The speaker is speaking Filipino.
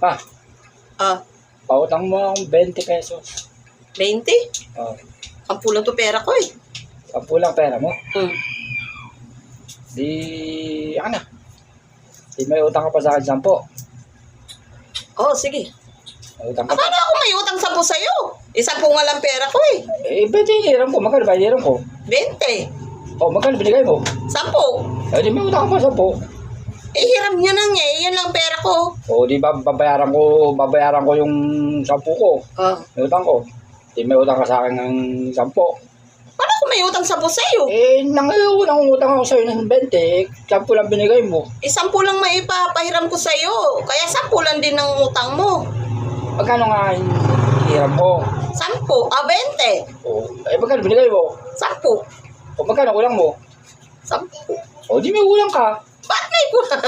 Pa, Ah, pautang mo akong 20 pesos. 20? Oh, Ang pulang to pera ko eh. 10 lang pera mo. Hmm. Di, ano na. Di may utang ka pa sa akin 10. Oh, sige. May utang ka pa. Akala ko may utang 10 sa'yo. 10 nga lang pera ko eh. Eh, 20 hiniram ko. Magkano ba hiniram ko? 20. Oh, magkano binigay mo? 10. Eh, di may utang ka pa 10. Eh, hiram niya nang eh. Yan lang pera ko. Oh, di ba babayaran ko yung 10 ko. Ah. May utang ko. Di may utang ka sa akin ng 10. Paano ko may utang 10 sa'yo? Eh, nang utang ako sa'yo ng 20, 10 lang binigay mo. 10 lang maipapahiram ko sa'yo. Kaya 10 lang din ang utang mo. Magkano nga hiniram mo? 10. 20. Oh, eh, magkano binigay mo? 10. O, magkano kulang mo? 10. O, di may ulang ka. Ba't may kulang?